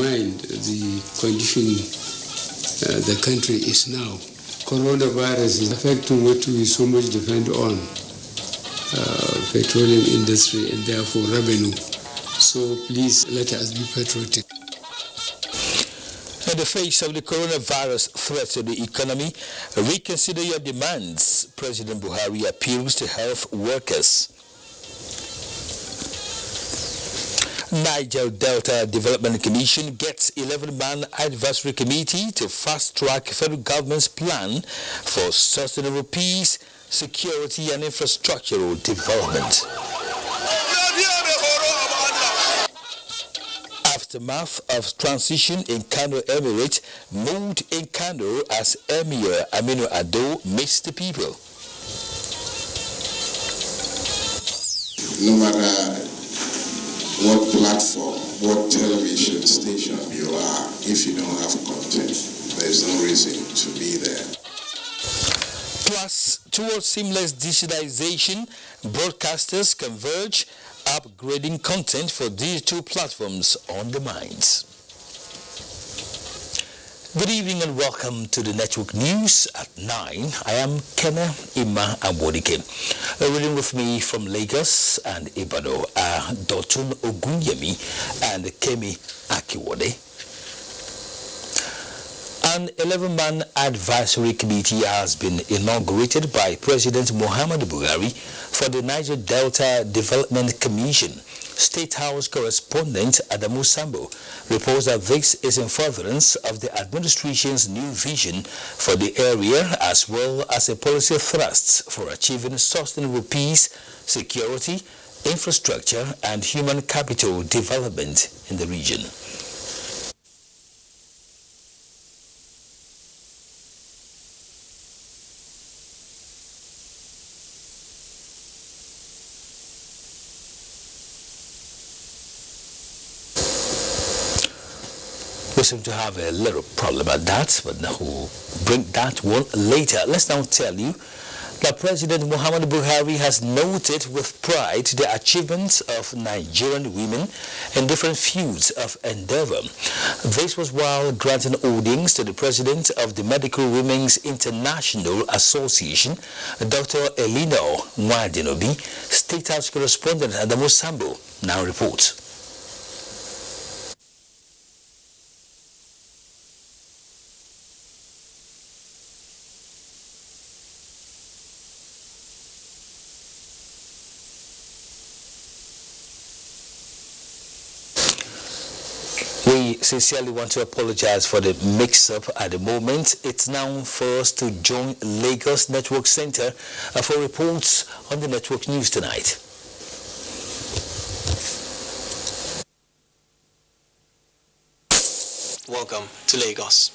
mind the condition the country is now. Coronavirus is affecting what we so much depend on, petroleum industry and therefore revenue. So please let us be patriotic. In the face of the coronavirus threat to the economy, reconsider your demands. President Buhari appeals to health workers. Niger Delta Development Commission gets 11-man advisory committee to fast-track federal government's plan for sustainable peace, security and infrastructural development. Aftermath of transition in Kano Emirate, mood in Kano as Emir Aminu Ado meets the people. No matter what platform, what television station you are, if you don't have content, there's no reason to be there. Plus, towards seamless digitalization, broadcasters converge, upgrading content for digital platforms on the minds. Good evening and welcome to the Network News at 9. I am Kene Emmagbodike. Reading with me from Lagos and Ibadan are Dotun Ogunyemi and Kemi Akiwode. An 11-man advisory committee has been inaugurated by President Muhammadu Buhari for the Niger Delta Development Commission. State House correspondent Adamu Sambo reports that this is in furtherance of the administration's new vision for the area as well as a policy thrust for achieving sustainable peace, security, infrastructure and human capital development in the region. We seem to have a little problem at that, but now we'll bring that one later. Let's now tell you that President Muhammadu Buhari has noted with pride the achievements of Nigerian women in different fields of endeavor. This was while granting audience to the president of the Medical Women's International Association, Dr. Elino Nwadinobi. State House correspondent Adamu Sambo now reports. We sincerely want to apologize for the mix-up at the moment. It's now for us to join Lagos Network Center for reports on the Network News tonight. Welcome to Lagos.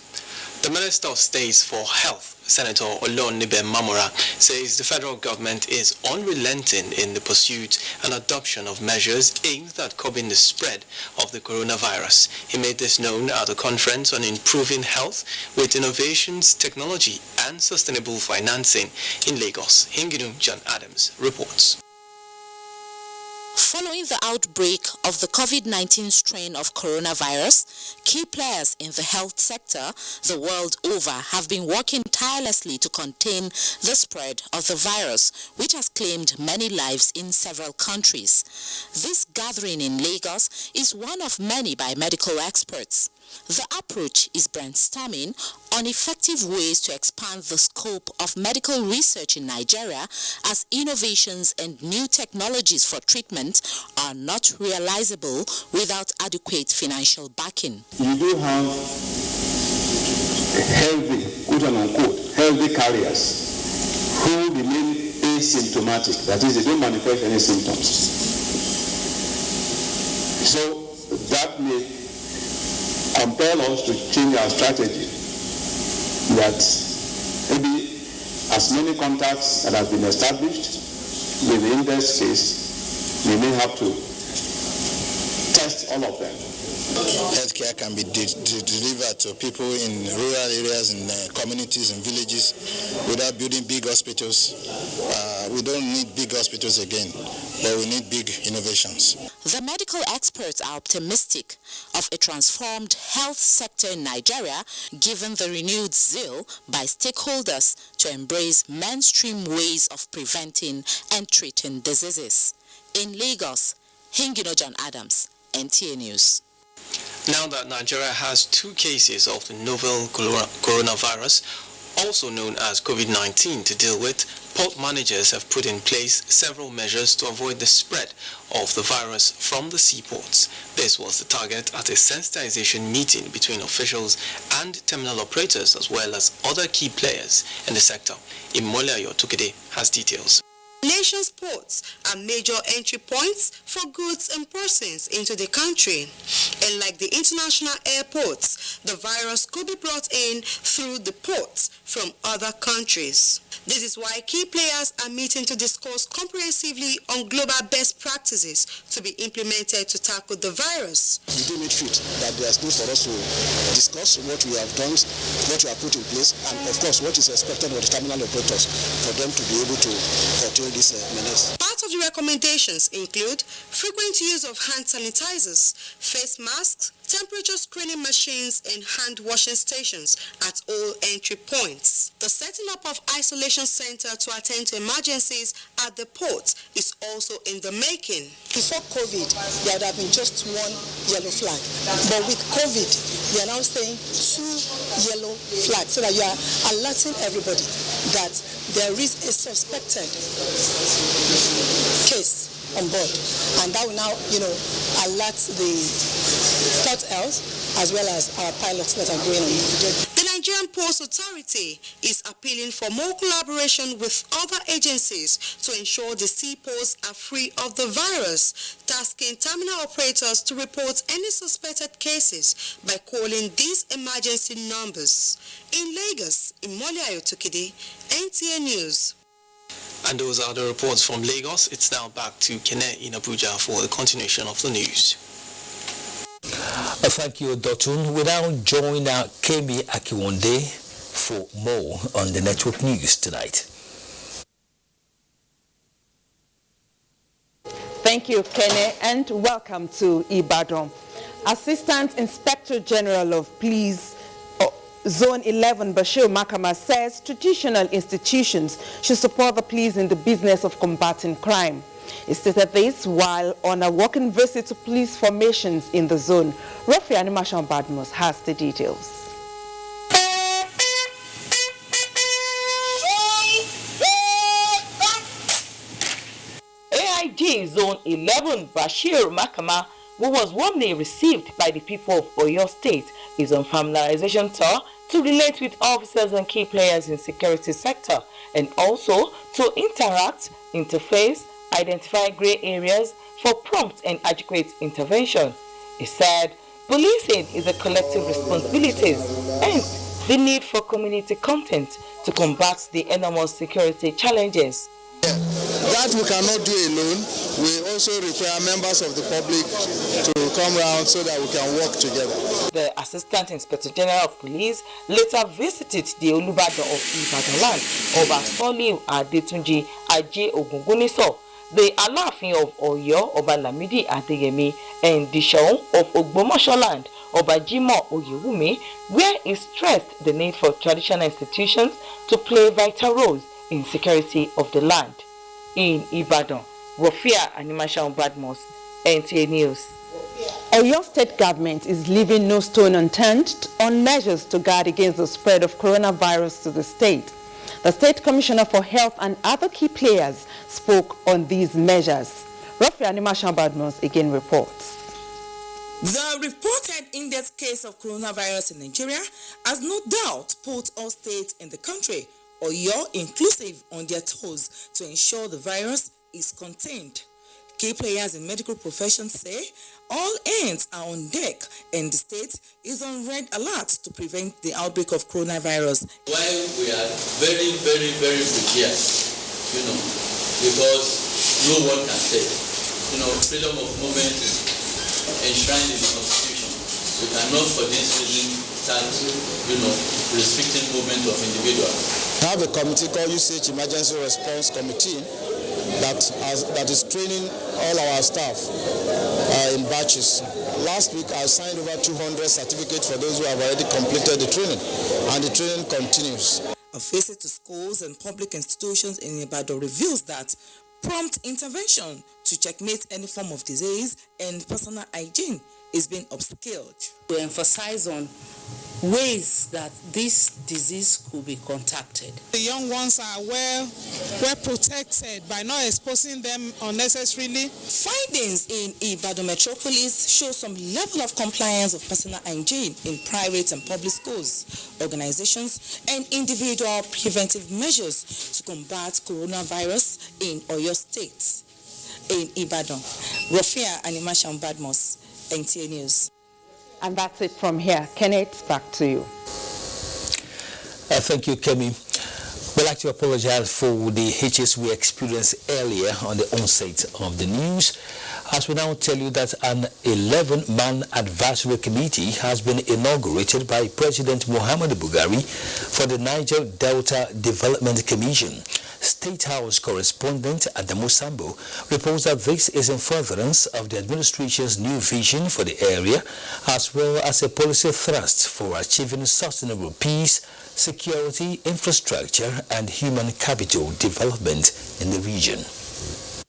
The Minister of State for Health, Senator Olonibe Mamora, says the federal government is unrelenting in the pursuit and adoption of measures aimed at curbing the spread of the coronavirus. He made this known at a conference on improving health with innovations, technology and sustainable financing in Lagos. Hingidum John Adams reports. Following the outbreak of the COVID-19 strain of coronavirus, key players in the health sector the world over have been working tirelessly to contain the spread of the virus, which has claimed many lives in several countries. This gathering in Lagos is one of many by medical experts. The approach is brainstorming on effective ways to expand the scope of medical research in Nigeria as innovations and new technologies for treatment are not realizable without adequate financial backing. You do have healthy, quote-unquote, healthy carriers who remain asymptomatic. That is, they don't manifest any symptoms. So that may compel us to change our strategy, that maybe as many contacts that have been established with the industries, we may have to test all of them. Healthcare can be delivered to people in rural areas, in communities and villages without building big hospitals. We don't need big hospitals again. but we need big innovations. The medical experts are optimistic of a transformed health sector in Nigeria, given the renewed zeal by stakeholders to embrace mainstream ways of preventing and treating diseases. In Lagos, Hingino John Adams, NTA News. Now that Nigeria has 2 cases of the novel coronavirus, also known as COVID-19, to deal with, port managers have put in place several measures to avoid the spread of the virus from the seaports. This was the target at a sensitization meeting between officials and terminal operators, as well as other key players in the sector. Emmagbodike has details. Nation's ports are major entry points for goods and persons into the country. And like the international airports, the virus could be brought in through the ports from other countries. This is why key players are meeting to discuss comprehensively on global best practices to be implemented to tackle the virus. We deem it fit that there's need for us to discuss what we have done, what we have put in place, and of course what is expected of the terminal operators for them to be able to curtail this menace. Part of the recommendations include frequent use of hand sanitizers, face masks, temperature screening machines, and hand washing stations at all entry points. The setting up of isolation center to attend to emergencies at the port is also in the making. Before COVID, there would have been just 1 yellow flag. But with COVID, we are now saying 2 yellow flags so that you are alerting everybody that there is a suspected case on board, and that will now, alert the port health as well as our pilots that are going on. The Nigerian Ports Authority is appealing for more collaboration with other agencies to ensure the seaports are free of the virus, tasking terminal operators to report any suspected cases by calling these emergency numbers. In Lagos, Emmagbodike, NTA News. And those are the reports from Lagos. It's now back to Kene in Abuja for the continuation of the news. Thank you, Dotun. We now join Kemi Akiwonde for more on the network news tonight. Thank you, Kene, and welcome to Ibadan. Assistant Inspector General of Police Zone 11, Bashir Makama, says traditional institutions should support the police in the business of combating crime. He stated this while on a walking visit to police formations in the zone. Rafi Animation Badmus has the details. AIG Zone 11, Bashir Makama, who was warmly received by the people of Oyo State, is on familiarization tour to relate with officers and key players in security sector, and also to interact, interface, identify gray areas for prompt and adequate intervention. He said, policing is a collective responsibility, hence the need for community content to combat the enormous security challenges. That we cannot do alone. We also require members of the public to come around so that we can work together. The Assistant Inspector General of Police later visited the Olubadan of Ibadan land, Oba Soliu Adetunji Aje Ogunguniso, the Alaafin of Oyo, Oba Lamidi Adeyemi, and the Shaun of Ogbomoso land, Oba Jimoh Oyewumi, where he stressed the need for traditional institutions to play vital roles in security of the land. In Ibadan, Rofia Animation Badmos, NTA News. Oyo State government is leaving no stone unturned on measures to guard against the spread of coronavirus to the state. The State Commissioner for Health and other key players spoke on these measures. Rofia Animation Badmos again reports. The reported index case of coronavirus in Nigeria has no doubt put all states in the country, Oyo inclusive, on their toes to ensure the virus is contained. Key players in medical professions say all hands are on deck and the state is on red alert to prevent the outbreak of coronavirus. Why we are very, very, very prepared, because no one can say, freedom of movement is enshrined in the Constitution. We cannot for this reason start, restricting movement of individuals. We have a committee called UCH Emergency Response Committee that is training all our staff in batches. Last week, I signed over 200 certificates for those who have already completed the training, and the training continues. A visit to schools and public institutions in Ibadan reveals that prompt intervention to checkmate any form of disease and personal hygiene is being upscaled. To emphasize on ways that this disease could be contacted. The young ones are well protected by not exposing them unnecessarily. Findings in Ibadan Metropolis show some level of compliance of personal hygiene in private and public schools, organizations, and individual preventive measures to combat coronavirus in Oyo State. In Ibadan, Rofia Animasham Badmos, NTA News. And that's it from here. Kene, back to you. Thank you, Kemi. We'd like to apologize for the hitches we experienced earlier on the onset of the news, as we now tell you that an 11-man advisory committee has been inaugurated by President Muhammadu Buhari for the Niger Delta Development Commission. State House correspondent Adamu Sambo reports that this is in furtherance of the administration's new vision for the area, as well as a policy thrust for achieving sustainable peace, security, infrastructure, and human capital development in the region.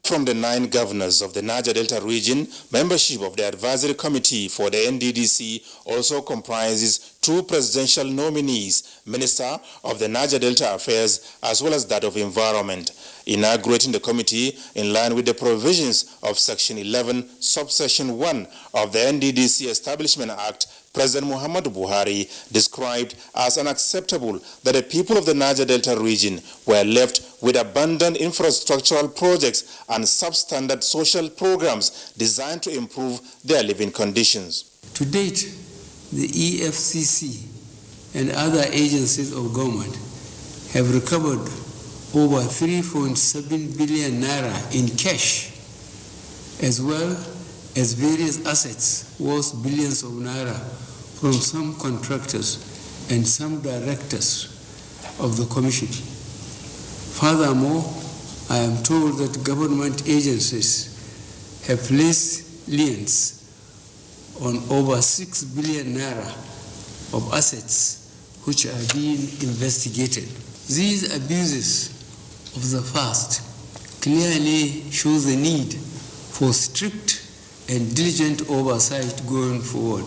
From the 9 governors of the Niger Delta region, membership of the advisory committee for the NDDC also comprises 2 presidential nominees, Minister of the Niger Delta Affairs as well as that of Environment. Inaugurating the committee in line with the provisions of Section 11, Subsection 1 of the NDDC Establishment Act, President Muhammadu Buhari described as unacceptable that the people of the Niger Delta region were left with abundant infrastructural projects and substandard social programs designed to improve their living conditions. To date, the EFCC and other agencies of government have recovered over 3.7 billion naira in cash, as well as various assets worth billions of naira from some contractors and some directors of the commission. Furthermore, I am told that government agencies have placed liens on over 6 billion naira of assets which are being investigated. These abuses of the past clearly show the need for strict and diligent oversight going forward.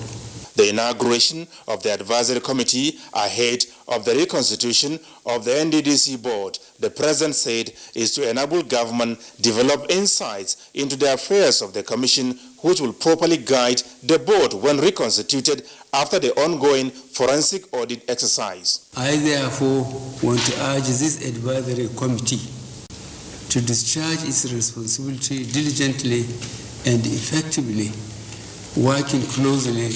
The inauguration of the advisory committee ahead of the reconstitution of the NDDC board, the president said, is to enable government develop insights into the affairs of the commission, which will properly guide the board when reconstituted after the ongoing forensic audit exercise. I therefore want to urge this advisory committee to discharge its responsibility diligently and effectively, working closely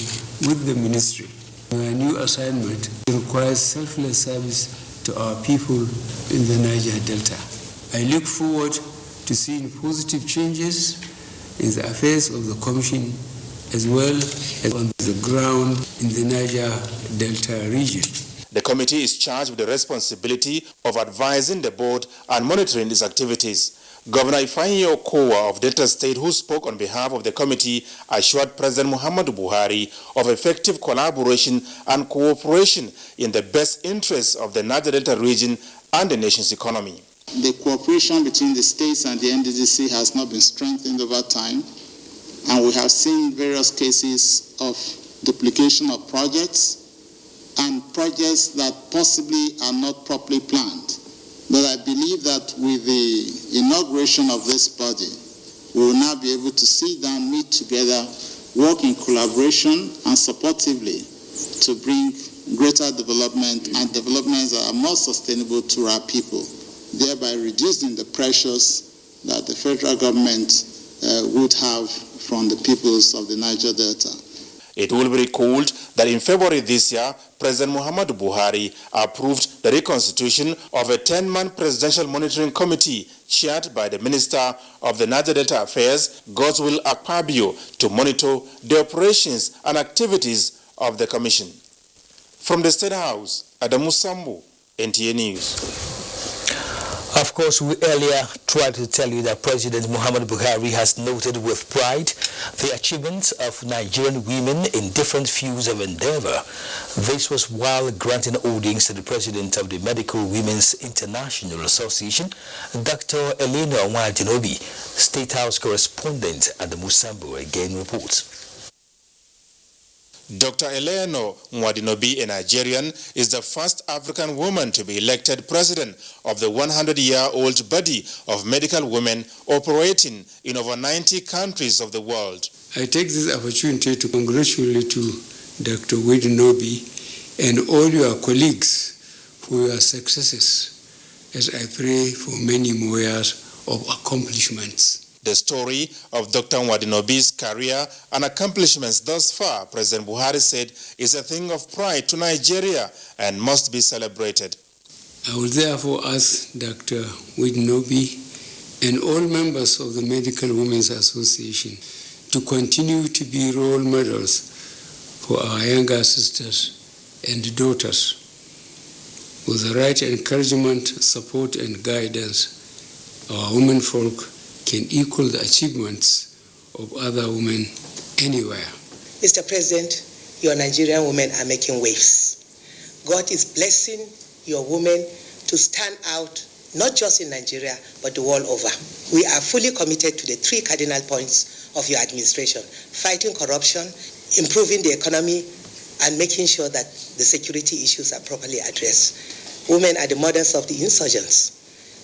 with the ministry. My new assignment requires selfless service to our people in the Niger Delta. I look forward to seeing positive changes in the affairs of the Commission as well as on the ground in the Niger Delta region. The committee is charged with the responsibility of advising the board and monitoring its activities. Governor Ifeanyi Okowa of Delta State, who spoke on behalf of the committee, assured President Muhammadu Buhari of effective collaboration and cooperation in the best interests of the Niger Delta region and the nation's economy. The cooperation between the states and the NDDC has not been strengthened over time, and we have seen various cases of duplication of projects and projects that possibly are not properly planned. But I believe that with the inauguration of this body, we will now be able to sit down, meet together, work in collaboration and supportively to bring greater development and developments that are more sustainable to our people, thereby reducing the pressures that the federal government would have from the peoples of the Niger Delta. It will be recalled that in February this year, President Muhammadu Buhari approved the reconstitution of a 10-man presidential monitoring committee chaired by the Minister of the Niger Delta Affairs, Godswill Akpabio, to monitor the operations and activities of the commission. From the State House, Adamu Sambu, NTA News. Of course, we earlier tried to tell you that President Muhammadu Buhari has noted with pride the achievements of Nigerian women in different fields of endeavor. This was while granting audience to the president of the Medical Women's International Association, Dr. Elena Nwadinobi. State House correspondent at the Musambo again reports. Dr. Eleno Nwadinobi, a Nigerian, is the first African woman to be elected president of the 100-year-old body of medical women operating in over 90 countries of the world. I take this opportunity to congratulate you, Dr. Nwadinobi, and all your colleagues for your successes, as I pray for many more years of accomplishments. The story of Dr. Nwadinobi's career and accomplishments thus far, President Buhari said, is a thing of pride to Nigeria and must be celebrated. I will therefore ask Dr. Nwadinobi and all members of the Medical Women's Association to continue to be role models for our younger sisters and daughters. With the right encouragement, support, and guidance, our women folk can equal the achievements of other women anywhere. Mr. President, your Nigerian women are making waves. God is blessing your women to stand out, not just in Nigeria, but the world over. We are fully committed to the 3 cardinal points of your administration: fighting corruption, improving the economy, and making sure that the security issues are properly addressed. Women are the mothers of the insurgents.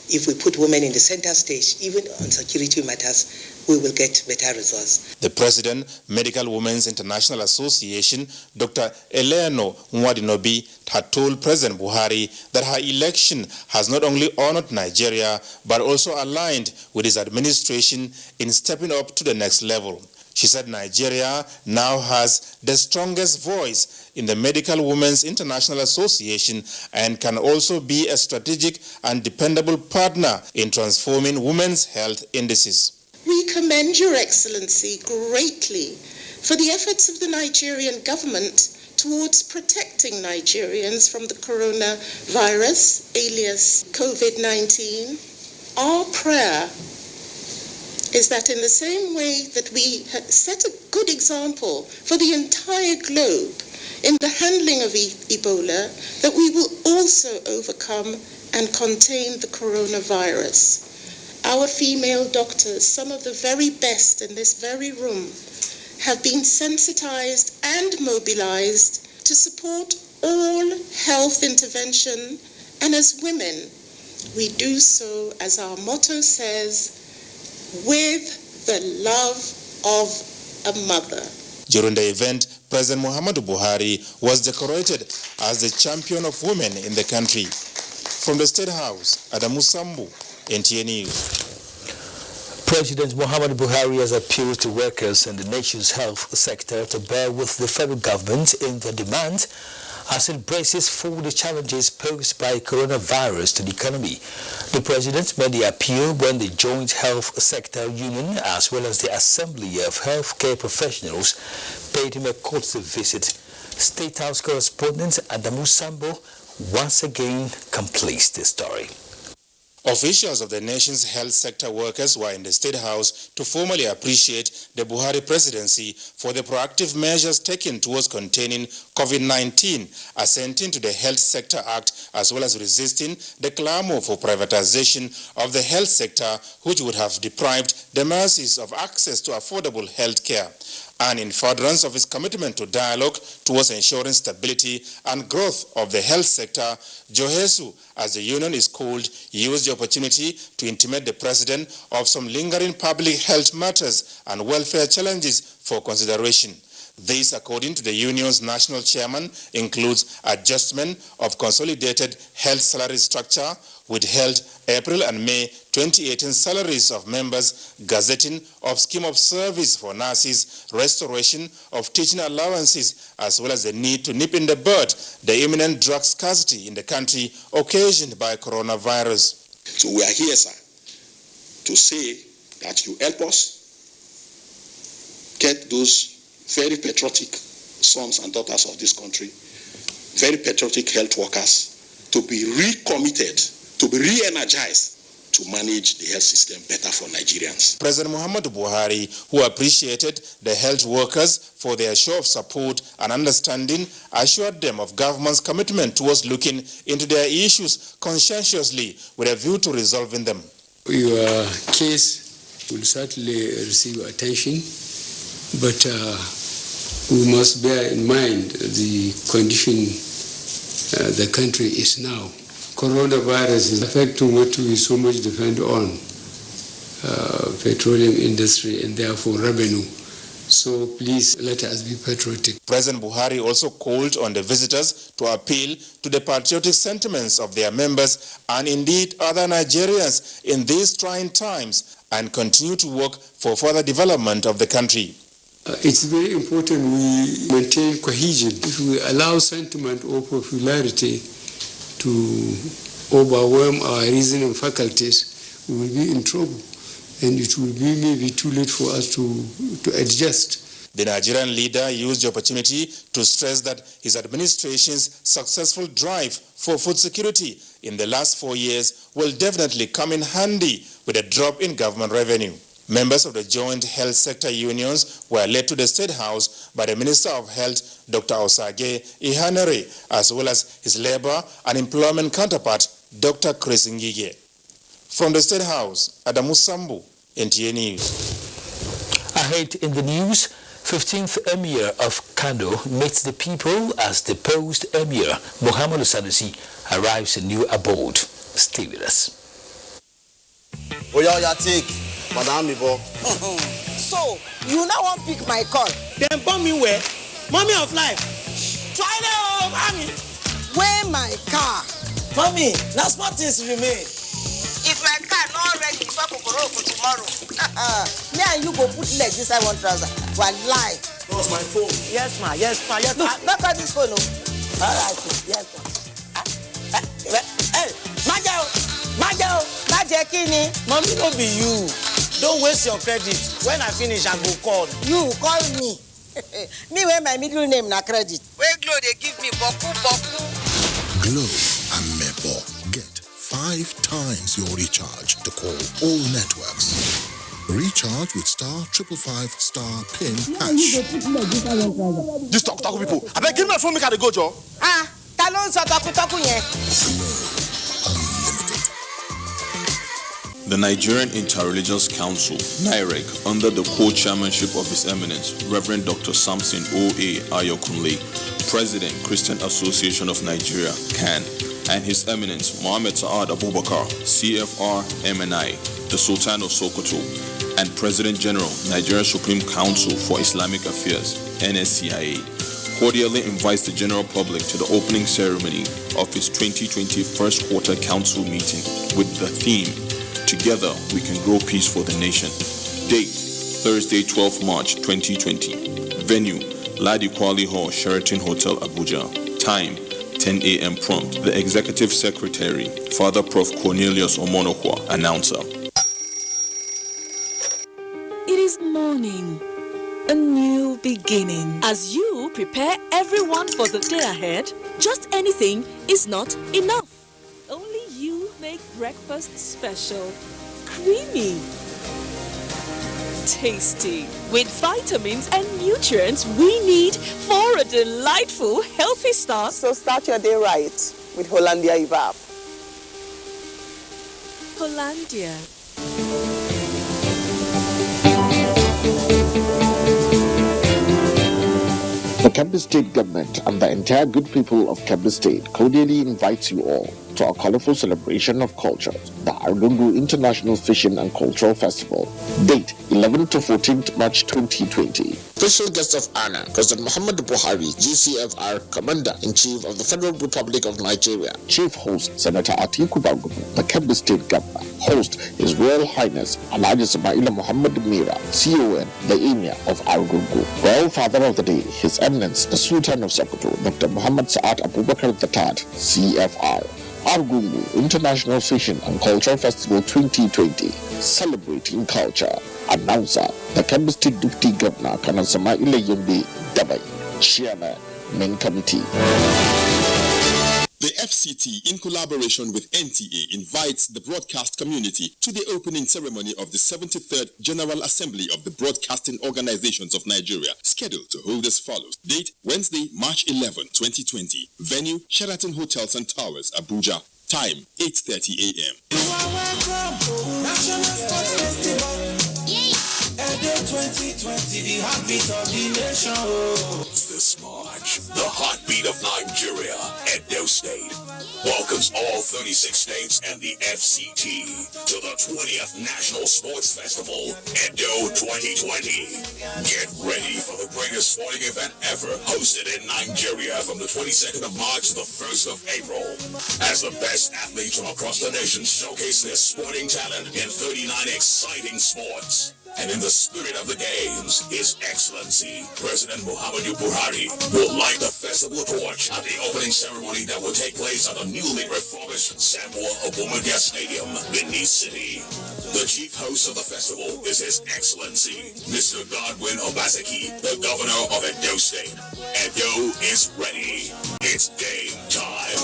If we put women in the center stage, even on security matters, we will get better results. The President, Medical Women's International Association, Dr. Eleno Nwadinobi, had told President Buhari that her election has not only honored Nigeria, but also aligned with his administration in stepping up to the next level. She said Nigeria now has the strongest voice in the Medical Women's International Association and can also be a strategic and dependable partner in transforming women's health indices. We commend Your Excellency greatly for the efforts of the Nigerian government towards protecting Nigerians from the coronavirus, alias COVID-19. Our prayer is that in the same way that we set a good example for the entire globe in the handling of Ebola, that we will also overcome and contain the coronavirus. Our female doctors, some of the very best in this very room, have been sensitized and mobilized to support all health intervention, and as women, we do so, as our motto says, with the love of a mother. During the event, President Muhammadu Buhari was decorated as the champion of women in the country. From the State House, Adamu Sambu, NTA News. President Muhammadu Buhari has appealed to workers in the nation's health sector to bear with the federal government in their demand as it braces for the challenges posed by coronavirus to the economy. The president made the appeal when the Joint Health Sector Union as well as the Assembly of Healthcare Professionals paid him a courtesy visit. State House correspondent Adamu Sambo once again completes the story. Officials of the nation's health sector workers were in the State House to formally appreciate the Buhari presidency for the proactive measures taken towards containing COVID-19, assenting to the Health Sector Act, as well as resisting the clamor for privatization of the health sector, which would have deprived the masses of access to affordable health care. And in furtherance of his commitment to dialogue towards ensuring stability and growth of the health sector, Johesu, as the union is called, used the opportunity to intimate the president of some lingering public health matters and welfare challenges for consideration. This, according to the union's national chairman, includes adjustment of consolidated health salary structure, withheld April and May 2018 salaries of members, gazetting of scheme of service for nurses, restoration of teaching allowances, as well as the need to nip in the bud the imminent drug scarcity in the country occasioned by coronavirus. So we are here, sir, to say that you help us get those very patriotic sons and daughters of this country, very patriotic health workers, to be recommitted, to be re-energized to manage the health system better for Nigerians. President Muhammadu Buhari, who appreciated the health workers for their show of support and understanding, assured them of government's commitment towards looking into their issues conscientiously with a view to resolving them. Your case will certainly receive attention, but we must bear in mind the condition the country is now. Coronavirus is affecting what we so much depend on, petroleum industry and therefore revenue. So please let us be patriotic. President Buhari also called on the visitors to appeal to the patriotic sentiments of their members and indeed other Nigerians in these trying times and continue to work for further development of the country. It's very important we maintain cohesion. If we allow sentiment or popularity to overwhelm our reasoning faculties, we will be in trouble, and it will be maybe too late for us to adjust. The Nigerian leader used the opportunity to stress that his administration's successful drive for food security in the last 4 years will definitely come in handy with a drop in government revenue. Members of the joint health sector unions were led to the State House by the Minister of Health, Dr. Osage Ihanere, as well as his labor and employment counterpart, Dr. Chris Ngige. From the State House, Adamu Sambu, NTA News. Ahead in the news, 15th Emir of Kano meets the people as the post-Emir, Muhammadu Sanusi, arrives in new abode. Stay with us. Madam Ibo. So, you now want to pick my call? Then bomb me where? Mommy of life. Twilight, mommy. Where my car? Mommy, now smart things remain. If my car not ready before Kokoro for tomorrow, me and you go put leg inside one trouser. One lie. That was my phone. Yes, ma. Yes, ma. Yes, ma. Look at this phone. All right. Yes, ma. Hey, Majo, Kene. Mommy, no be you. Don't waste your credit. When I finish, I go call. You call me. Me wear my middle name na credit. Where Glow they give me boku. Glow and Mebo get 5 times your recharge to call all networks. Recharge with *555* PIN hash. This talk people. I beg give me a phone, make I go, Joe. Talon so talku yen. The Nigerian Interreligious Council, NIREC, under the co-chairmanship of His Eminence, Reverend Dr. Samson O.A. Ayokunle, President, Christian Association of Nigeria, CAN, and His Eminence, Mohammed Saad Abubakar, CFR, MNI, the Sultan of Sokoto, and President General, Nigerian Supreme Council for Islamic Affairs, NSCIA, cordially invites the general public to the opening ceremony of his 2020 first quarter council meeting with the theme, Together we can grow peace for the nation. Date, Thursday, 12 March 2020. Venue, Ladi Kwali Hall, Sheraton Hotel, Abuja. Time, 10 a.m. prompt. The Executive Secretary, Father Prof. Cornelius Omonokwa, announcer. It is morning, a new beginning. As you prepare everyone for the day ahead, just anything is not enough. Only you make breakfast special, creamy, tasty, with vitamins and nutrients we need for a delightful, healthy start. So start your day right with Hollandia Evap. Hollandia. The Kebbi State government and the entire good people of Kebbi State cordially invites you all to a colorful celebration of culture, the Argungu International Fishing and Cultural Festival. Date 11 to 14th March 2020. Special guest of honor, President Muhammadu Buhari, GCFR Commander-in-Chief of the Federal Republic of Nigeria. Chief host, Senator Atiku Bagudu, the Kebbi State governor. Host, His Royal Highness Alhaji Ismaila Muhammad Mira, CON, the Emir of Argungu. Royal Father of the Day, His Eminence, the Sultan of Sokoto, Dr. Muhammad Saad Abubakar III, CFR. Argungu International Fishing and Cultural Festival 2020, celebrating culture. Announcer, the Kebbi State Deputy Governor, Kano Samaila Yembe Dabai, Chairman, Main Committee. The FCT, in collaboration with NTA, invites the broadcast community to the opening ceremony of the 73rd General Assembly of the Broadcasting Organizations of Nigeria, scheduled to hold as follows. Date, Wednesday, March 11, 2020. Venue, Sheraton Hotels and Towers, Abuja. Time, 8:30 a.m. National Sports Festival. Edo 2020, the heartbeat of the nation. This March, the heartbeat of Nigeria, Edo State, welcomes all 36 states and the FCT to the 20th National Sports Festival, Edo 2020. Get ready for the greatest sporting event ever, hosted in Nigeria from the 22nd of March to the 1st of April. As the best athletes from across the nation showcase their sporting talent in 39 exciting sports. And in the spirit of the games, His Excellency, President Muhammadu Buhari, will light the festival torch at the opening ceremony that will take place at the newly refurbished Samuel Obomodia Stadium, Benin City. The chief host of the festival is His Excellency, Mr. Godwin Obaseki, the Governor of Edo State. Edo is ready. It's game time.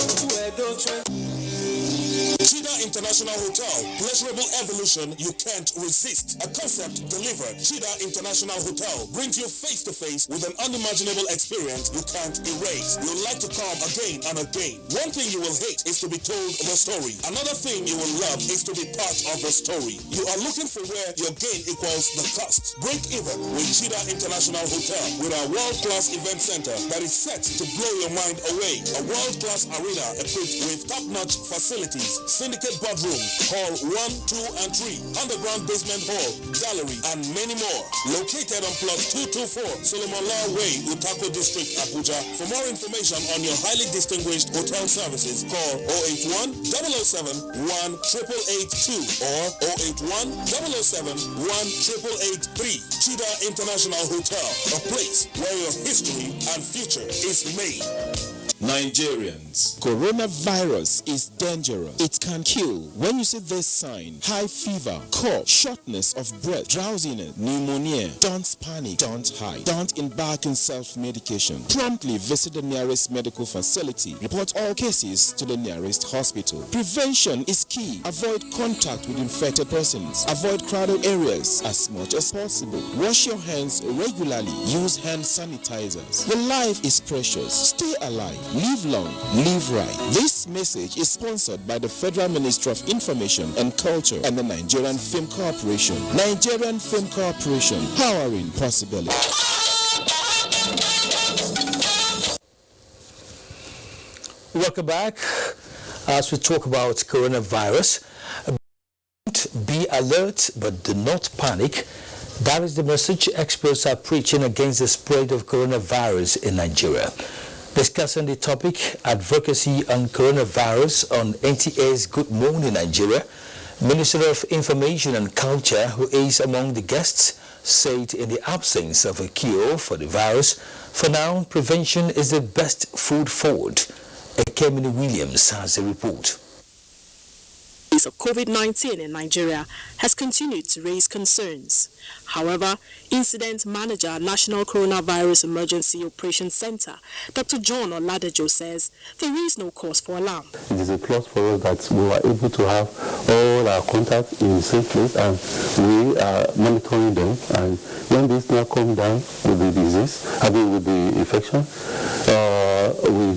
Chida International Hotel, pleasurable evolution you can't resist. A concept delivered. Chida International Hotel brings you face to face with an unimaginable experience you can't erase. You'll like to come again and again. One thing you will hate is to be told the story. Another thing you will love is to be part of the story. You are looking for where your gain equals the cost. Break even with Chida International Hotel with our world-class event center that is set to blow your mind away. A world-class arena equipped with top-notch facilities, syndicate bedrooms, hall 1, 2, and 3, underground basement hall, gallery, and many more. Located on plot 224, Solomon Law Way, Utako District, Abuja. For more information on your highly distinguished hotel services, call 081-007-1882 or 081-007-1883. Chida International Hotel, a place where your history and future is made. Nigerians, coronavirus is dangerous. It can kill. When you see this sign, high fever, cough, shortness of breath, drowsiness, pneumonia, don't panic, don't hide, don't embark in self-medication. Promptly visit the nearest medical facility. Report all cases to the nearest hospital. Prevention is key. Avoid contact with infected persons. Avoid crowded areas as much as possible. Wash your hands regularly. Use hand sanitizers. Your life is precious. Stay alive. Live long, live right. This message is sponsored by the Federal Ministry of Information and Culture and the Nigerian Film Corporation. Nigerian Film Corporation, powering possibility. Welcome back. As we talk about coronavirus, be alert but do not panic. That is the message experts are preaching against the spread of coronavirus in Nigeria. Discussing the topic, advocacy on coronavirus on NTA's Good Morning Nigeria, Minister of Information and Culture, who is among the guests, said in the absence of a cure for the virus, for now, prevention is the best foot forward. Kene Williams has a report. Of COVID-19 in Nigeria has continued to raise concerns. However, Incident Manager, National Coronavirus Emergency Operations Center, Dr. John Oladejo says there is no cause for alarm. It is a plus for us that we were able to have all our contacts in the same place and we are monitoring them. And when this now comes down with the disease, with the infection, we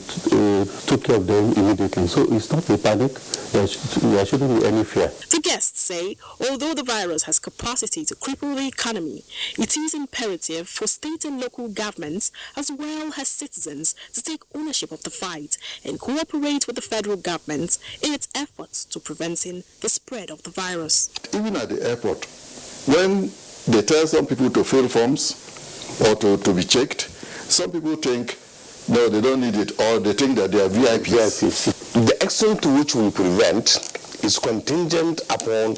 took care of them immediately. So it's not a panic. There shouldn't be any fear. The guests say, although the virus has capacity to cripple the economy, it is imperative for state and local governments as well as citizens to take ownership of the fight and cooperate with the federal government in its efforts to preventing the spread of the virus. Even at the airport, when they tell some people to fill forms or to be checked, some people think, no, they don't need it, or they think that they are VIPs. The extent to which we prevent is contingent upon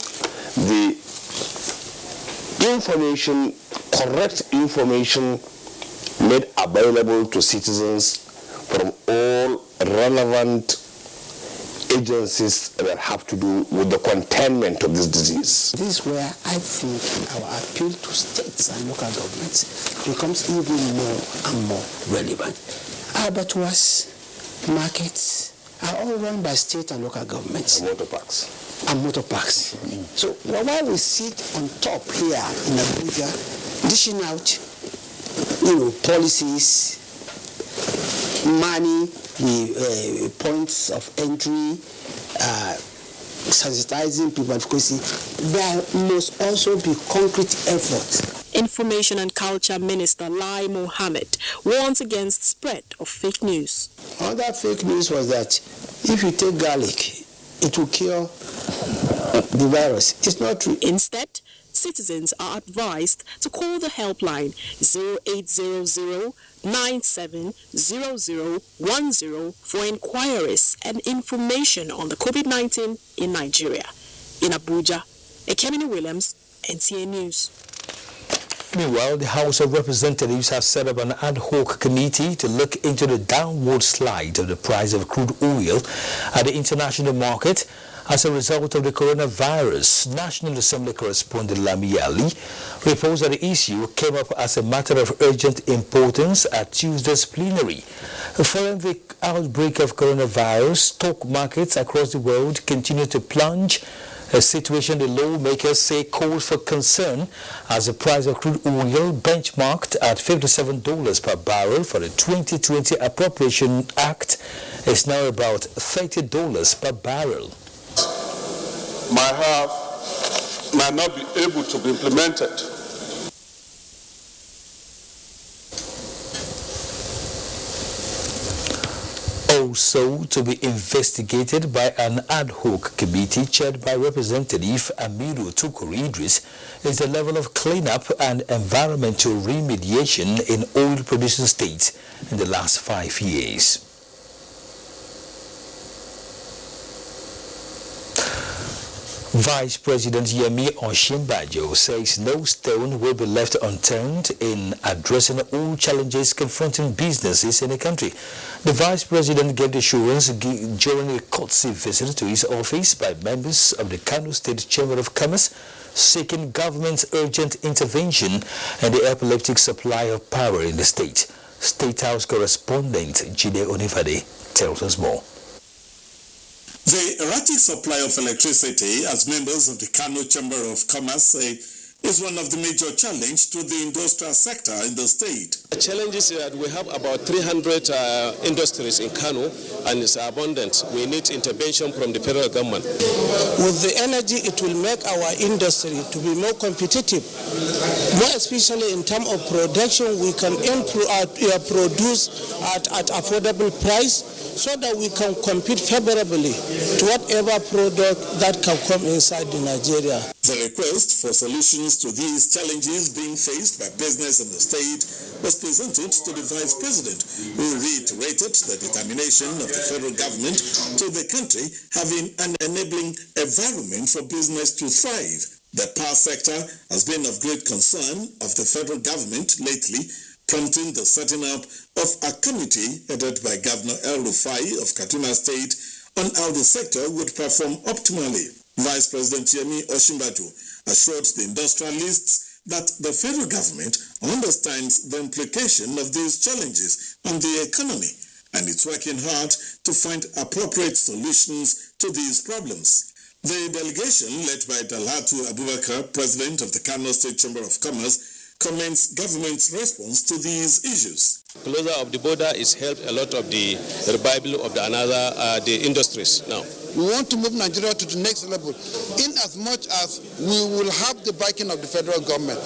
the information, correct information made available to citizens from all relevant agencies that have to do with the containment of this disease. This is where I think our appeal to states and local governments becomes even more and more relevant. Abattoirs, markets, are all run by state and local governments. And motor parks. So while we sit on top here in Abuja, dishing out, policies, money, the points of entry, sensitizing people, advocacy, there must also be concrete effort. Information and Culture Minister Lai Mohammed warns against spread of fake news. Another fake news was that if you take garlic, it will cure the virus. It's not true. Instead, citizens are advised to call the helpline 0800-970010 for inquiries and information on the COVID-19 in Nigeria. In Abuja, Kene Williams, NTA News. Meanwhile, the House of Representatives has set up an ad hoc committee to look into the downward slide of the price of crude oil at the international market as a result of the coronavirus. National Assembly correspondent Lami Ali reports that the issue came up as a matter of urgent importance at Tuesday's plenary. Following the outbreak of coronavirus, stock markets across the world continue to plunge, a situation the lawmakers say calls for concern as the price of crude oil benchmarked at $57 per barrel for the 2020 Appropriation Act is now about $30 per barrel. Might not be able to be implemented. Also to be investigated by an ad hoc committee chaired by Representative Emirate Idris is the level of cleanup and environmental remediation in oil-producing states in the last 5 years. Vice President Yemi Osinbajo says no stone will be left unturned in addressing all challenges confronting businesses in the country. The Vice President gave the assurance during a courtesy visit to his office by members of the Kano State Chamber of Commerce, seeking government's urgent intervention in the epileptic supply of power in the state. State House correspondent Jide Onifade tells us more. The erratic supply of electricity, as members of the Kano Chamber of Commerce say, is one of the major challenges to the industrial sector in the state. The challenge is that we have about 300 industries in Kano, and it's abundant. We need intervention from the federal government. With the energy, it will make our industry to be more competitive. More especially in terms of production, we can produce at affordable price, so that we can compete favorably to whatever product that can come inside Nigeria. The request for solutions to these challenges being faced by business in the state was presented to the Vice President, who reiterated the determination of the federal government to the country having an enabling environment for business to thrive. The power sector has been of great concern of the federal government lately, prompting the setting up of a committee headed by Governor El-Rufai of Kaduna State on how the sector would perform optimally. Vice President Yemi Osinbajo assured the industrialists that the federal government understands the implication of these challenges on the economy and is working hard to find appropriate solutions to these problems. The delegation led by Dalhatu Abubakar, President of the Kano State Chamber of Commerce, comments government's response to these issues. Closure of the border has helped a lot of the revival of the industries now. We want to move Nigeria to the next level in as much as we will have the backing of the federal government.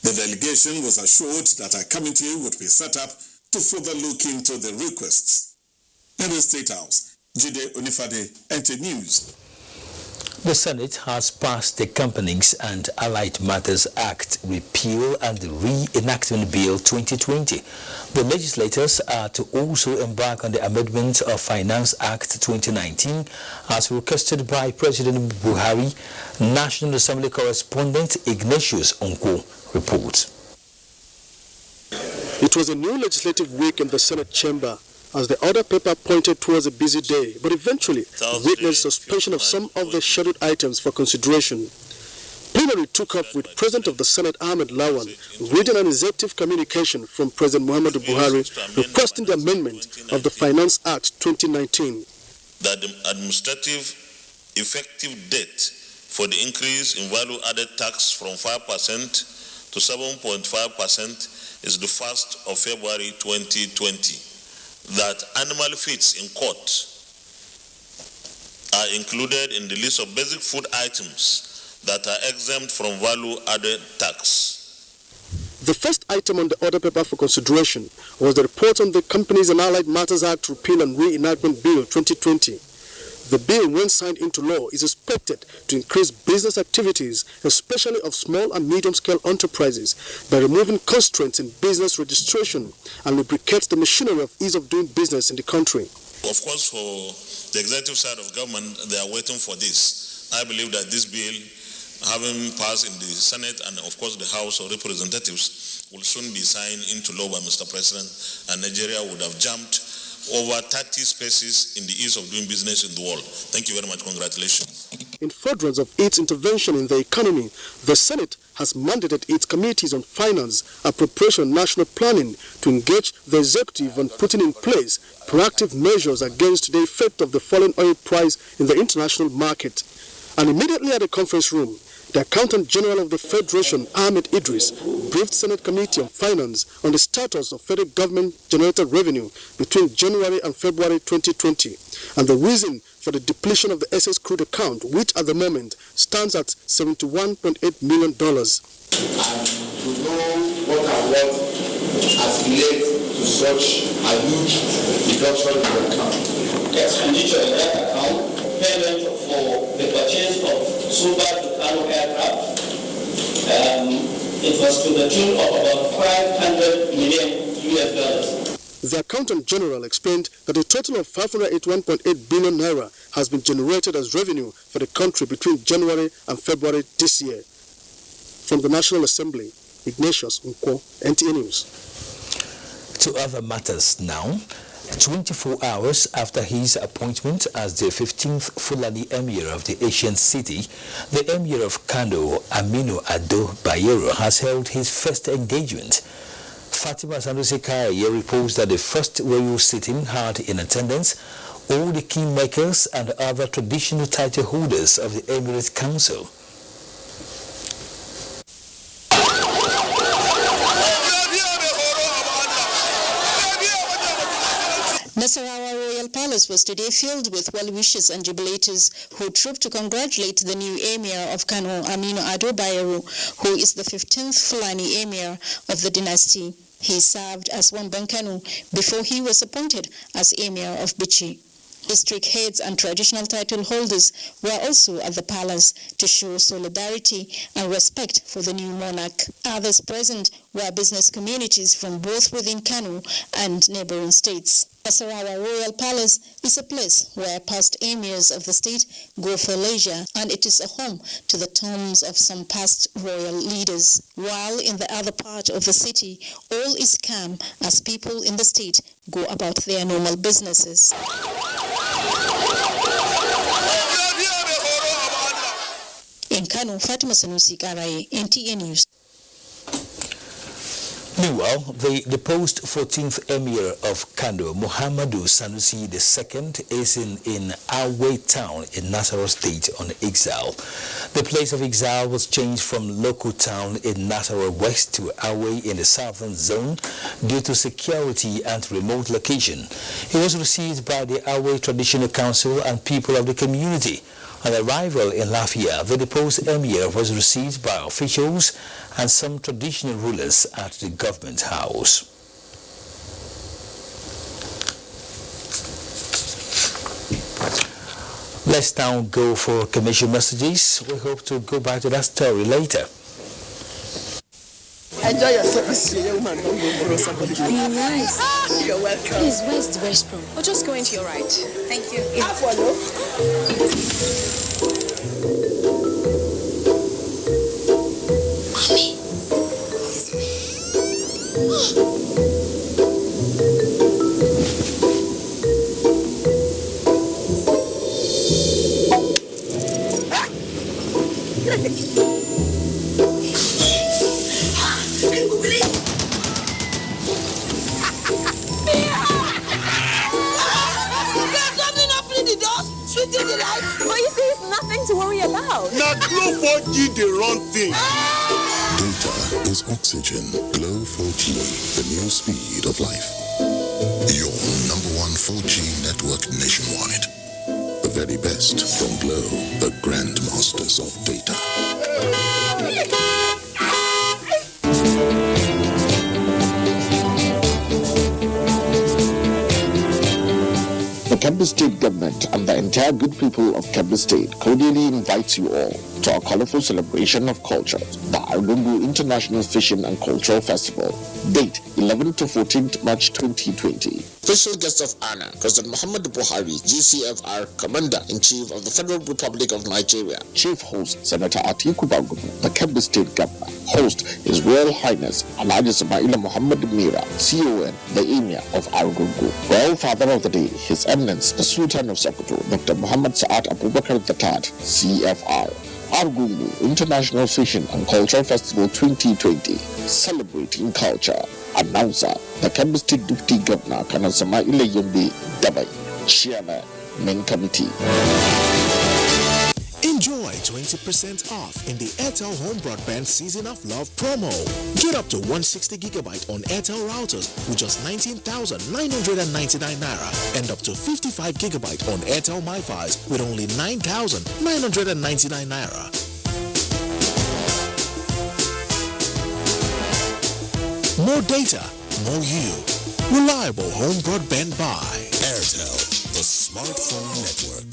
The delegation was assured that a committee would be set up to further look into the requests. In the State House, Jide Onifade, NTA News. The Senate has passed the Companies and Allied Matters Act Repeal and Reenactment Bill 2020. The legislators are to also embark on the Amendment of Finance Act 2019 as requested by President Buhari. National Assembly correspondent Ignatius Onko reports. It was a new legislative week in the Senate chamber, as the order paper pointed towards a busy day, but eventually witnessed suspension of some of the scheduled items for consideration. Plenary took up with President of the Senate Ahmed Lawan reading an executive communication from President Muhammadu Buhari requesting the amendment of the Finance Act 2019. that the administrative effective date for the increase in value-added tax from 5% to 7.5% is the 1st of February 2020. That animal feeds in court are included in the list of basic food items that are exempt from value-added tax. The first item on the order paper for consideration was the report on the Companies and Allied Matters Act Repeal and Reenactment Bill 2020. The bill, when signed into law, is expected to increase business activities, especially of small and medium-scale enterprises, by removing constraints in business registration and lubricates the machinery of ease of doing business in the country. Of course, for the executive side of government, they are waiting for this. I believe that this bill, having passed in the Senate and of course the House of Representatives, will soon be signed into law by Mr. President, and Nigeria would have jumped over 30 spaces in the ease of doing business in the world. Thank you very much. Congratulations. In furtherance of its intervention in the economy, the Senate has mandated its committees on finance, appropriation, and national planning to engage the executive on putting in place proactive measures against the effect of the falling oil price in the international market. And immediately at the conference room, the Accountant General of the Federation, Ahmed Idris, briefed Senate Committee on Finance on the status of federal government-generated revenue between January and February 2020, and the reason for the depletion of the excess crude account, which at the moment stands at $71.8 million. And to know what has led to such a huge reduction in the account. Expenditure in that account, payment for the purchase of Super Kano aircraft. It was to the tune of about $500 million. The Accountant General explained that a total of 581.8 billion naira has been generated as revenue for the country between January and February this year. From the National Assembly, Ignatius Nkwo, NTA News. To other matters now. 24 hours after his appointment as the 15th Fulani Emir of the ancient city, the Emir of Kano, Aminu Ado Bayero, has held his first engagement. Fatima Sanusi Kaya reports that the first royal sitting had in attendance all the kingmakers and other traditional title holders of the Emirate Council. Nasarawa Royal Palace was today filled with well-wishers and jubilators who trooped to congratulate the new Emir of Kano, Aminu Ado Bayero, who is the 15th Fulani Emir of the dynasty. He served as Wamban Kano before he was appointed as Emir of Bichi. District heads and traditional title holders were also at the palace to show solidarity and respect for the new monarch. Others present were business communities from both within Kano and neighboring states. Nasarawa Royal Palace is a place where past emirs of the state go for leisure, and it is a home to the tombs of some past royal leaders. While in the other part of the city, all is calm as people in the state go about their normal businesses. In Kano, Fatima Sanusi Karaye, NTA News. Meanwhile, the deposed 14th Emir of Kano, Muhammadu Sanusi II, is in Awe town in Nasarawa State on exile. The place of exile was changed from local town in Nasarawa West to Awe in the southern zone due to security and remote location. He was received by the Awe Traditional Council and people of the community. On arrival in Lafia, the deposed emir was received by officials and some traditional rulers at the government house. Let's now go for commercial messages. We hope to go back to that story later. Enjoy yourself. This is your woman. Don't go borrow somebody. Nice. You're welcome. Please, where's the restroom? Or just go into your right. Thank you. Mommy. There's something opening the door. you like. But you see, it's nothing to worry about. Now, Glow 4G, the wrong thing. Data is oxygen. Glow 4G, the new speed of life. Your #1 4G network nationwide. The very best from Glow, the grandmasters of data. The Kebbi State government and the entire good people of Kebbi State cordially invites you all to a colorful celebration of culture, the Argungu International Fishing and Cultural Festival. Date 11th to 14th March 2020. Special guest of honor, President Muhammadu Buhari, GCFR, Commander-in-Chief of the Federal Republic of Nigeria. Chief host, Senator Atiku Bagudu, the Kebbi State governor. Host is Royal Highness Alhaji Ismaila Muhammad Mira, CON, the Emir of Argungu. Royal Father of the Day, His Eminence, the Sultan of Sokoto, Dr. Muhammad Saad Abubakar III, CFR. Argungu International Fishing and Cultural Festival 2020, celebrating culture. Announcer, the Kebbi State Deputy Governor, Kano Samaila Yombe Dabai, Chairman, Main Committee. Enjoy 20% off in the Airtel Home Broadband Season of Love promo. Get up to 160 gigabyte on Airtel routers with just 19,999 naira and up to 55 gigabyte on Airtel MiFis with only 9,999 naira. More data, more you. Reliable home broadband by Airtel, the smartphone network.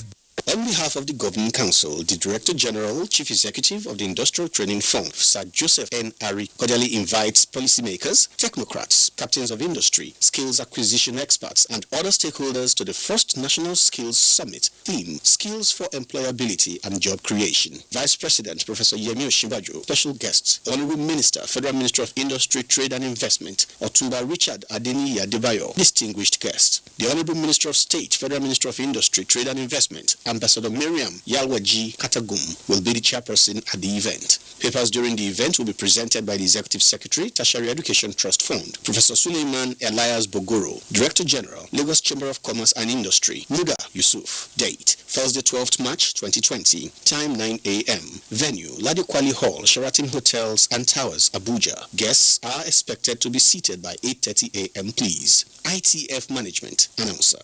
On behalf of the Governing Council, the Director General, Chief Executive of the Industrial Training Fund, Sir Joseph N. Ari, cordially invites policymakers, technocrats, captains of industry, skills acquisition experts, and other stakeholders to the first National Skills Summit, theme, Skills for Employability and Job Creation. Vice President, Professor Yemi Oshibajo, special guests, Honorable Minister, Federal Minister of Industry, Trade and Investment, Otumba Richard Adeniyi Adebayo, distinguished guest. The Honorable Minister of State, Federal Minister of Industry, Trade and Investment, Ambassador Miriam Yalwaji Katagum will be the chairperson at the event. Papers during the event will be presented by the Executive Secretary, Tertiary Education Trust Fund, Professor Suleiman Elias Bogoro, Director General, Lagos Chamber of Commerce and Industry, Muda Yusuf. Date, Thursday 12th March 2020, time 9 a.m. Venue, Ladekwali Hall, Sheraton Hotels and Towers, Abuja. Guests are expected to be seated by 8:30 a.m. please. ITF Management, announcer.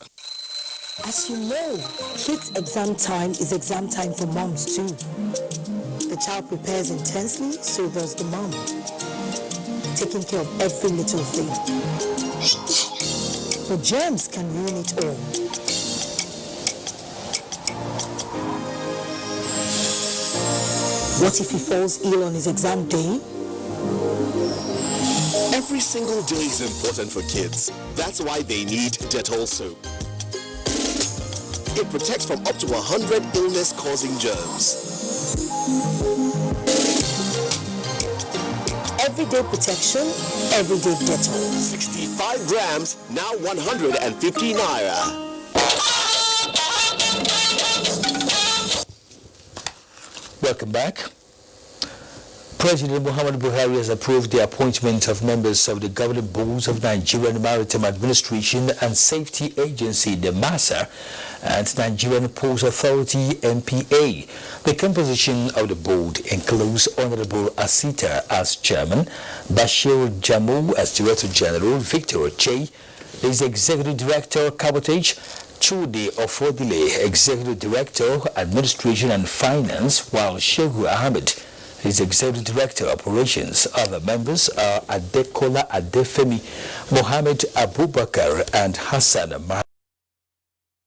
As you know, kids' exam time is exam time for moms too. The child prepares intensely, so does the mom, taking care of every little thing. But germs can ruin it all. What if he falls ill on his exam day? Every single day is important for kids. That's why they need Dettol soap. It protects from up to 100 illness-causing germs. Everyday protection, everyday Dettol. 65 grams, now 150 naira. Welcome back. President Muhammadu Buhari has approved the appointment of members of the governing boards of Nigerian Maritime Administration and Safety Agency, the MASA, and Nigerian Ports Authority, NPA. The composition of the board includes Honorable Asita as chairman, Bashir Jamu as Director General, Victor Oche is Executive Director, Cabotage, Chude Ofodile, Executive Director, Administration and Finance, while Shehu Ahmed is Executive Director, Operations. Other members are Adekola Adefemi, Mohammed Abubakar, and Hassan Mahmoud.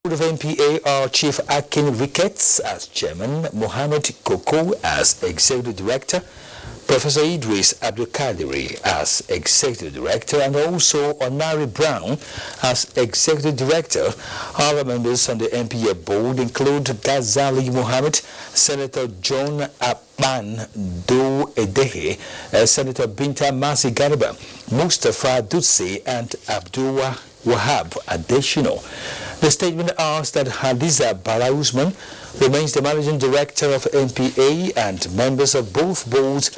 Of NPA are Chief Akin Ricketts as Chairman, Mohammed Koko as Executive Director, Professor Idris Abdulkadiri as Executive Director, and also Onari Brown as Executive Director. Other members on the NPA board include Ghazali Mohammed, Senator John Abban Do Edehe, Senator Binta Masi Garba, Mustafa Dutse, and Abdul Wahab Adeshino. The statement asks that Hadiza Bara Usman remains the Managing Director of NPA, and members of both boards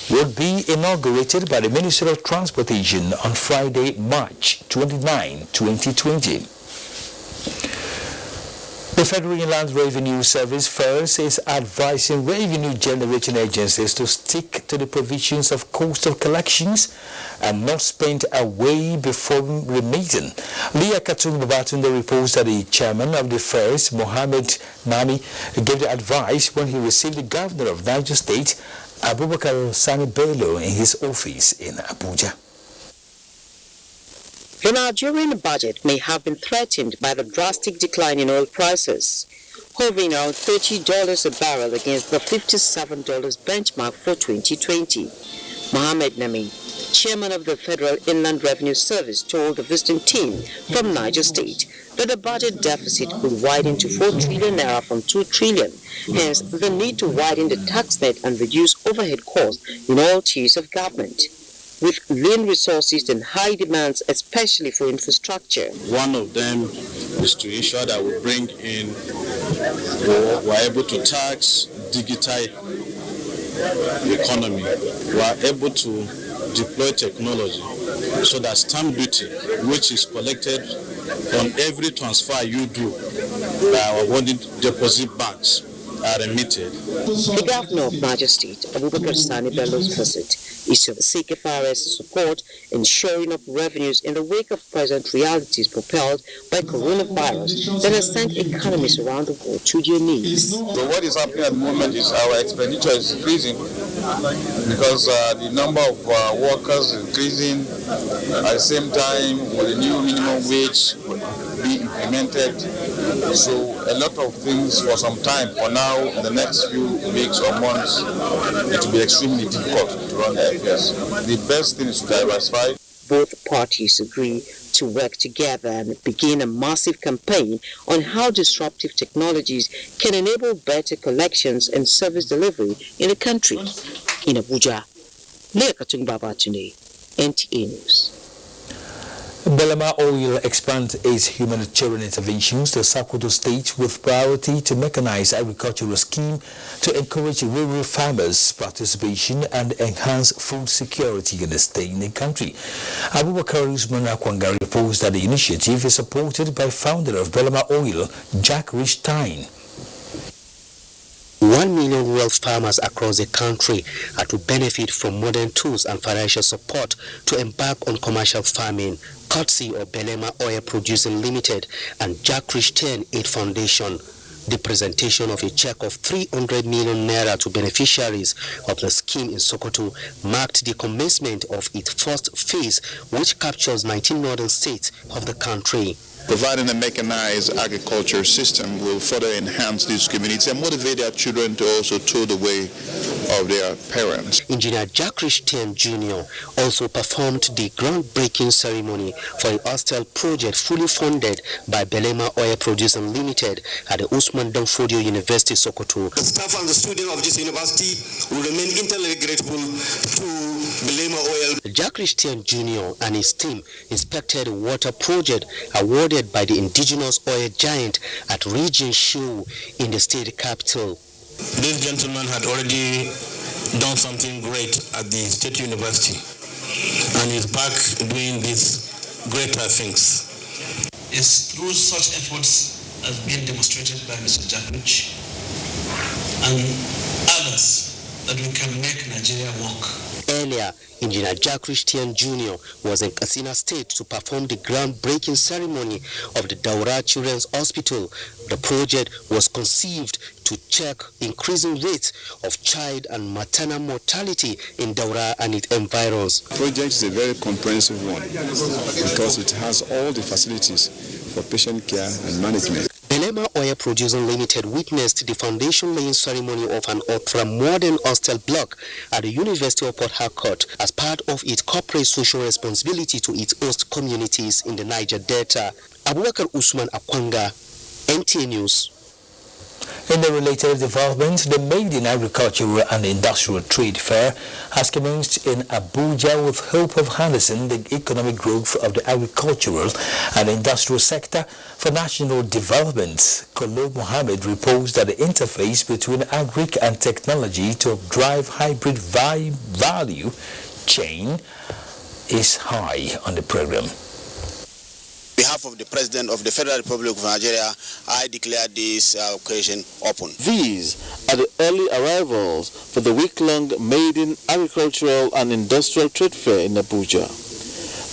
will be inaugurated by the Minister of Transportation on Friday, 29 March 2020. 2020. The Federal Inland Revenue Service first is advising revenue-generating agencies to stick to the provisions of coastal collections and not spend away before remitting. Leah Katung-Babatunde reports that the chairman of the first, Mohammed Nami, gave the advice when he received the governor of Niger State, Abubakar Sani Bello, in his office in Abuja. The Nigerian budget may have been threatened by the drastic decline in oil prices, hovering around $30 a barrel against the $57 benchmark for 2020. Mohammed Nami, chairman of the Federal Inland Revenue Service, told the visiting team from Niger State that the budget deficit could widen to 4 trillion naira from 2 trillion, hence the need to widen the tax net and reduce overhead costs in all tiers of government. With lean resources and high demands, especially for infrastructure. One of them is to ensure that we bring in, we're able to tax digital economy. We are able to deploy technology so that stamp duty, which is collected on every transfer you do by our bonding deposit banks, are remitted. The governor of Niger State, Abubakar Sani Bello's visit is to seek FRS support in shoring up revenues in the wake of present realities propelled by coronavirus that has sent economies around the world to their knees. So what is happening at the moment is our expenditure is increasing because the number of workers is increasing. At the same time, with the new minimum wage be implemented, so a lot of things for some time. For now, in the next few weeks or months, it will be extremely difficult to run the affairs. The best thing is to diversify. Both parties agree to work together and begin a massive campaign on how disruptive technologies can enable better collections and service delivery in the country. In Abuja, Leah Katung-Babatunde, NTA News. Belema Oil expands its humanitarian interventions to Sokoto State with priority to mechanize agricultural scheme to encourage rural farmers' participation and enhance food security in the state in the country. Abubakar Usman Akwanga reports that the initiative is supported by founder of Belema Oil, Jack Richstein. 1 million rural farmers across the country are to benefit from modern tools and financial support to embark on commercial farming, courtesy of Belema Oil Producing Limited and Jack Richstein Aid Foundation. The presentation of a check of 300 million naira to beneficiaries of the scheme in Sokoto marked the commencement of its first phase, which captures 19 northern states of the country. Providing a mechanized agriculture system will further enhance these communities and motivate their children to also toe the way of their parents. Engineer Jack Richstein Jr. also performed the groundbreaking ceremony for a hostel project fully funded by Belema Oil Producing Limited at the Usman Danfodio University, Sokoto. The staff and the students of this university will remain eternally grateful to Belema Oil. Jack Richstein Jr. and his team inspected a water project awarded by the indigenous oil giant at Region Shu in the state capital. This gentleman had already done something great at the State University and is back doing these greater things. It's through such efforts as being demonstrated by Mr. Jack Rich and others that we can make Nigeria work. Earlier, Engineer Jack Richstein Jr. was in Katsina State to perform the groundbreaking ceremony of the Daura Children's Hospital. The project was conceived to check increasing rates of child and maternal mortality in Daura and its environs. The project is a very comprehensive one because it has all the facilities for patient care and management. Belema Oil Producing Limited witnessed the foundation laying ceremony of an ultra-modern hostel block at the University of Port Harcourt as part of its corporate social responsibility to its host communities in the Niger Delta. Abubakar Usman Akwanga, NTA News. In the related development, the Made in Agricultural and Industrial Trade Fair has commenced in Abuja with hope of harnessing the economic growth of the agricultural and industrial sector for national development. Kolo Mohammed reports that the interface between agric and technology to drive hybrid value chain is high on the program. behalf of the President of the Federal Republic of Nigeria, I declare this occasion open. These are the early arrivals for the week-long Maiden Agricultural and Industrial Trade Fair in Abuja.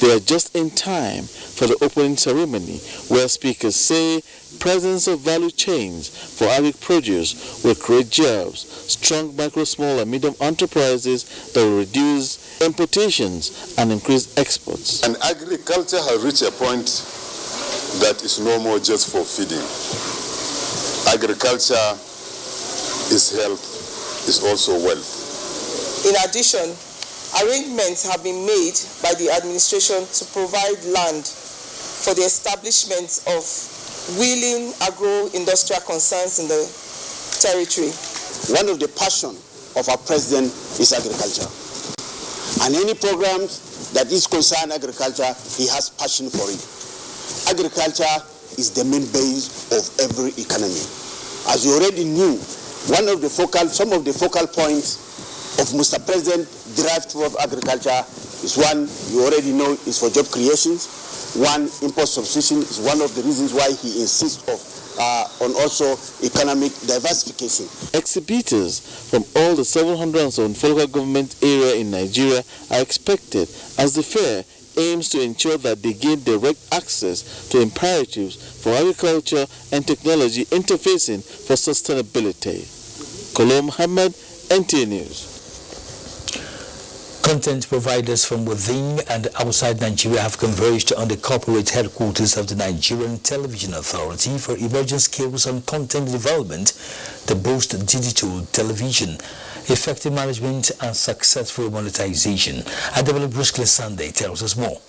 They are just in time for the opening ceremony, where speakers say presence of value chains for agric produce will create jobs, strong micro, small and medium enterprises that will reduce importations and increase exports. And agriculture has reached a point that is no more just for feeding. Agriculture is health, is also wealth. In addition, arrangements have been made by the administration to provide land for the establishment of wheeling agro-industrial concerns in the territory. One of the passions of our president is agriculture. And any programs that is concerned agriculture, he has passion for it. Agriculture is the main base of every economy. As you already knew, some of the focal points of Mr. President drive toward agriculture is one, you already know, is for job creations. One, import substitution is one of the reasons why he insists on also economic diversification. Exhibitors from all the 774 local government area in Nigeria are expected as the fair aims to ensure that they gain direct access to imperatives for agriculture and technology interfacing for sustainability. Kolo Muhammad, NTA News. Content providers from within and outside Nigeria have converged on the corporate headquarters of the Nigerian Television Authority for emerging skills on content development to boost digital television, effective management and successful monetization. Adewale Bruscle Sunday tells us more.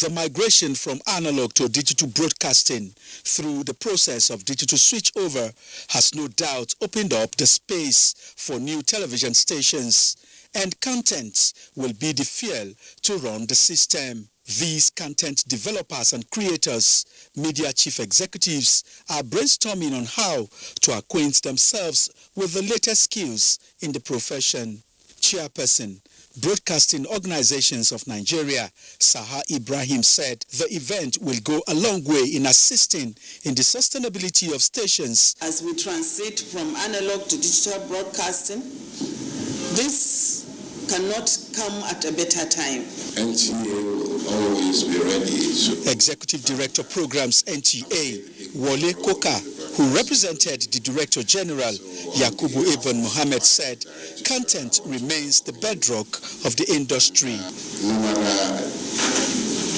The migration from analog to digital broadcasting through the process of digital switchover has no doubt opened up the space for new television stations, and content will be the fuel to run the system. These content developers and creators, media chief executives, are brainstorming on how to acquaint themselves with the latest skills in the profession. Chairperson, Broadcasting Organizations of Nigeria, Saha Ibrahim, said the event will go a long way in assisting in the sustainability of stations. As we transit from analog to digital broadcasting, this cannot come at a better time. NTA will always be ready to... Executive Director Programs NTA, Wole Koka, who represented the Director General, Yakubu Ibn Mohammed, said content remains the bedrock of the industry. No matter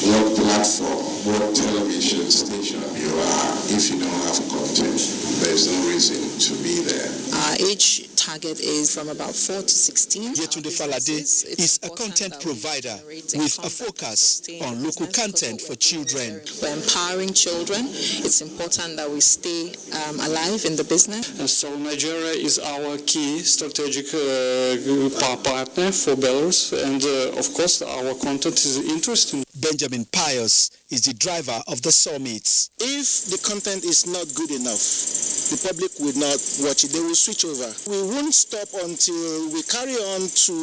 what platform, what television station you are, if you don't have content, there's no reason to be there. Our age target is from about 4 to 16. Yetunde Falade is a content provider with a focus on local content for children. We're empowering children. It's important that we stay alive in the business. And so Nigeria is our key strategic partner for Belarus, and of course our content is interesting. Benjamin Pius is the driver of the summits. If the content is not good enough, the public will not watch it. They will switch over. We won't stop until we carry on to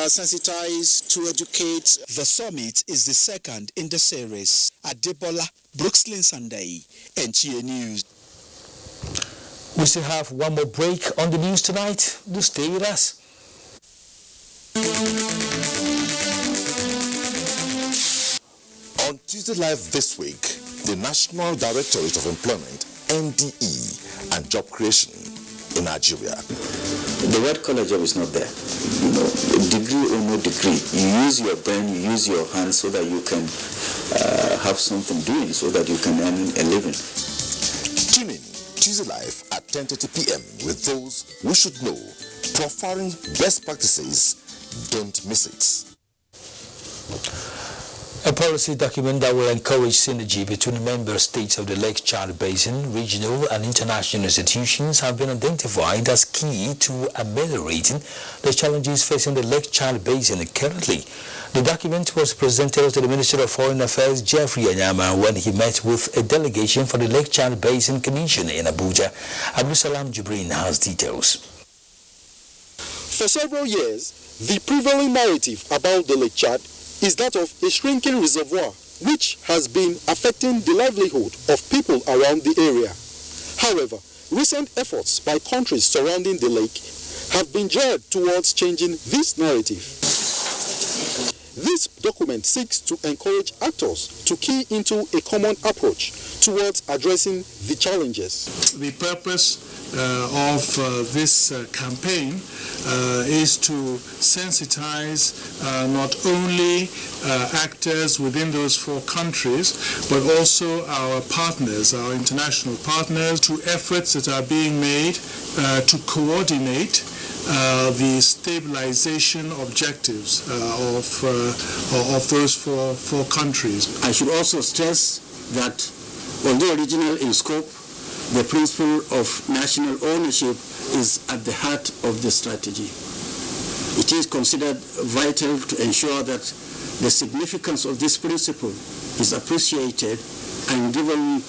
sensitize, to educate. The summit is the second in the series. Adebola, Brooklyn Sunday, NTA News. We still have one more break on the news tonight. Do stay with us. On Tuesday Live this week, the National Directorate of Employment, NDE, and Job Creation in Nigeria. The white collar job is not there. You know, degree or no degree, you use your brain, you use your hands so that you can have something doing, so that you can earn a living. Tune in Tuesday Live at 10:30 p.m. with those who should know, profiling best practices. Don't miss it. A policy document that will encourage synergy between member states of the Lake Chad Basin, regional and international institutions have been identified as key to ameliorating the challenges facing the Lake Chad Basin currently. The document was presented to the Minister of Foreign Affairs, Jeffrey Anyama, when he met with a delegation for the Lake Chad Basin Commission in Abuja. Abdulsalam Jibrin has details. For several years, the prevailing narrative about the Lake Chad is that of a shrinking reservoir which has been affecting the livelihood of people around the area. However, recent efforts by countries surrounding the lake have been geared towards changing this narrative. This document seeks to encourage actors to key into a common approach towards addressing the challenges. The purpose of this campaign is to sensitize not only actors within those 4 countries, but also our partners, our international partners, to efforts that are being made to coordinate the stabilization objectives of those four countries. I should also stress that although regional in scope, the principle of national ownership is at the heart of the strategy. It is considered vital to ensure that the significance of this principle is appreciated and given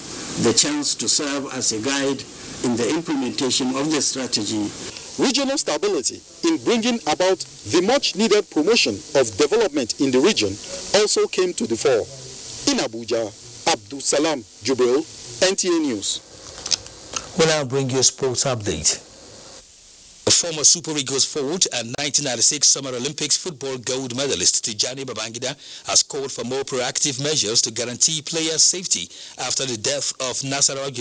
the chance to serve as a guide in the implementation of the strategy. Regional stability in bringing about the much-needed promotion of development in the region also came to the fore. In Abuja, Abdul Salam Jubril, NTA News. We'll now bring you a sports update. Former Super Eagles forward and 1996 Summer Olympics football gold medalist Tijani Babangida has called for more proactive measures to guarantee players' safety after the death of Nasarawa